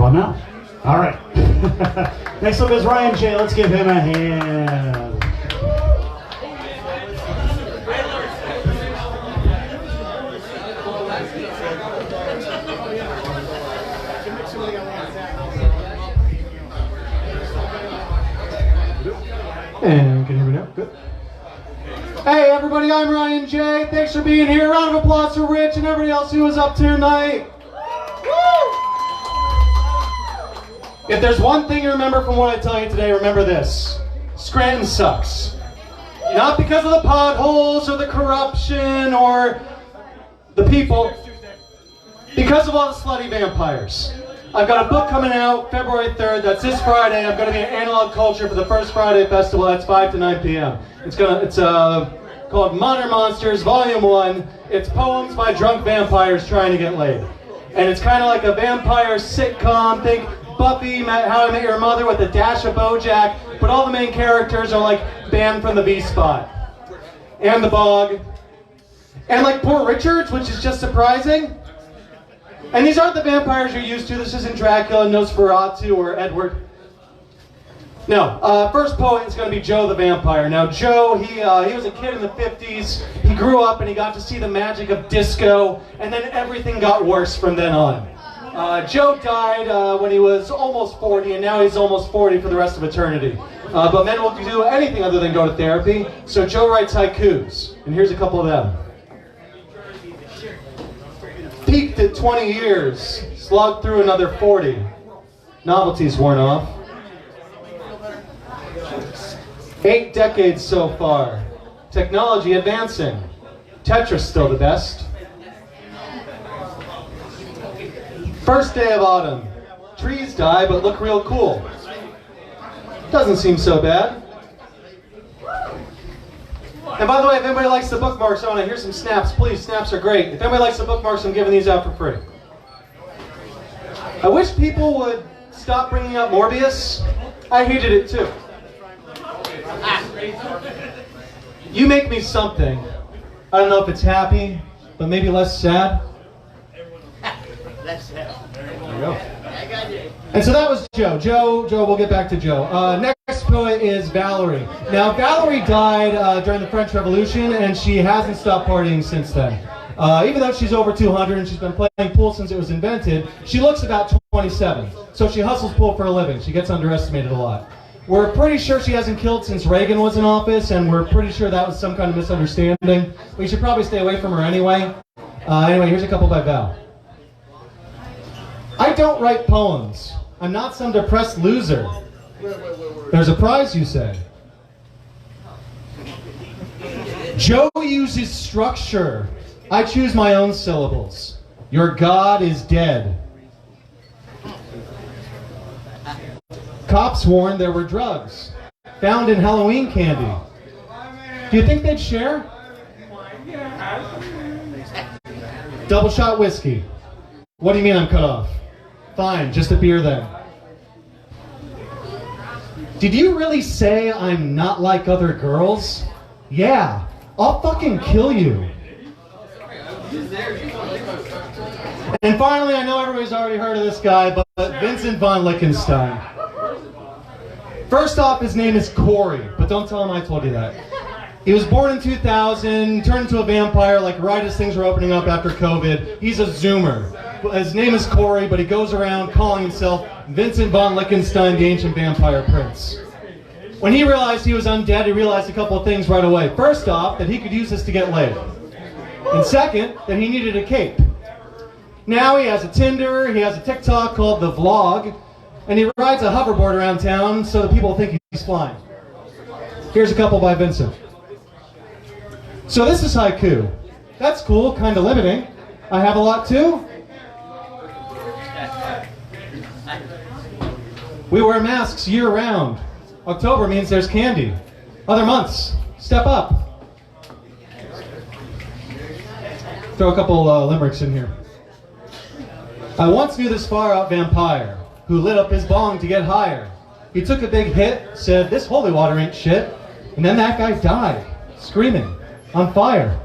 about now? All right. Next up is Ryan J. Let's give him a hand. And can you hear me now? Good. Hey everybody, I'm Ryan J. Thanks for being here. Round of applause for Rich and everybody else who was up tonight. Woo! If there's one thing you remember from what I tell you today, remember this. Scranton sucks. Not because of the potholes or the corruption or the people. Because of all the slutty vampires. I've got a book coming out February 3rd. That's this Friday. I'm going to be at Analog Culture for the first Friday festival. That's 5 to 9 p.m. It's called Modern Monsters, Volume 1. It's poems by drunk vampires trying to get laid. And it's kind of like a vampire sitcom. Think Buffy, How I Met Your Mother with a dash of BoJack. But all the main characters are like banned from the V-Spot. And the Bog. And like Poor Richards, which is just surprising. And these aren't the vampires you're used to. This isn't Dracula, Nosferatu, or Edward. No, first poet is going to be Joe the Vampire. Now Joe, he was a kid in the 50s. He grew up and he got to see the magic of disco, and then everything got worse from then on. Joe died when he was almost 40, and now he's almost 40 for the rest of eternity. But men will do anything other than go to therapy, so Joe writes haikus, and here's a couple of them. Peaked at 20 years, slogged through another 40. Novelty's worn off. 8 decades so far. Technology advancing. Tetris still the best. First day of autumn. Trees die but look real cool. Doesn't seem so bad. And by the way, if anybody likes the bookmarks, I want to hear some snaps. Please, snaps are great. If anybody likes the bookmarks, I'm giving these out for free. I wish people would stop bringing up Morbius. I hated it too. You make me something. I don't know if it's happy, but maybe less sad. There you go. And so that was Joe. Joe, we'll get back to Joe. Next poet is Valerie. Now, Valerie died during the French Revolution, and she hasn't stopped partying since then. Even though she's over 200 and she's been playing pool since it was invented, she looks about 27. So she hustles pool for a living. She gets underestimated a lot. We're pretty sure she hasn't killed since Reagan was in office, and we're pretty sure that was some kind of misunderstanding. We should probably stay away from her anyway. Anyway, here's a couple by Val. I don't write poems. I'm not some depressed loser. There's a prize, you say. Joe uses structure. I choose my own syllables. Your God is dead. Cops warned there were drugs found in Halloween candy. Do you think they'd share? Double shot whiskey. What do you mean I'm cut off? Fine, just a beer then. Did you really say I'm not like other girls? Yeah, I'll fucking kill you. And finally, I know everybody's already heard of this guy, but Vincent von Lichtenstein. First off, his name is Corey, but don't tell him I told you that. He was born in 2000, turned into a vampire like right as things were opening up after COVID. He's a Zoomer. His name is Corey, but he goes around calling himself Vincent von Lichtenstein, the ancient vampire prince. When he realized he was undead, he realized a couple of things right away. First off, that he could use this to get laid. And second, that he needed a cape. Now he has a Tinder, he has a TikTok called The Vlog, and he rides a hoverboard around town so that people think he's flying. Here's a couple by Vincent. So this is haiku. That's cool, kind of limiting. I have a lot too. We wear masks year-round. October means there's candy. Other months, step up. Throw a couple limericks in here. I once knew this far-out vampire who lit up his bong to get higher. He took a big hit, said, this holy water ain't shit, and then that guy died, screaming, on fire.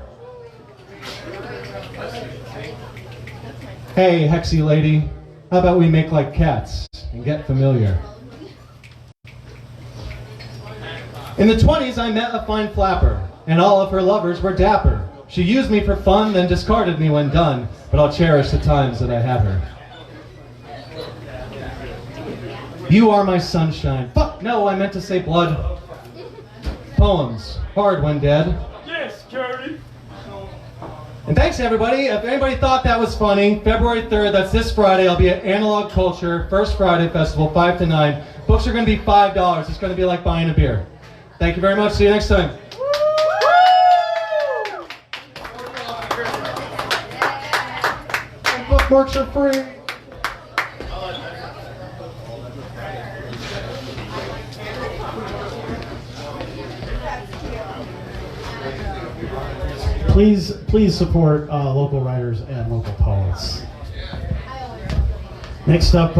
Hey, Hexy lady, How about we make like cats and get familiar? In the 20s, I met a fine flapper, and all of her lovers were dapper. She used me for fun, then discarded me when done, but I'll cherish the times that I have her. You are my sunshine. Fuck, no, I meant to say blood. Poems, hard when dead. Yes, Cody. And thanks everybody. If anybody thought that was funny, February 3rd, that's this Friday, I'll be at Analog Culture, First Friday Festival, 5 to 9. Books are going to be $5. It's going to be like buying a beer. Thank you very much. See you next time. And bookmarks are free. Please support local writers and local poets. Next up,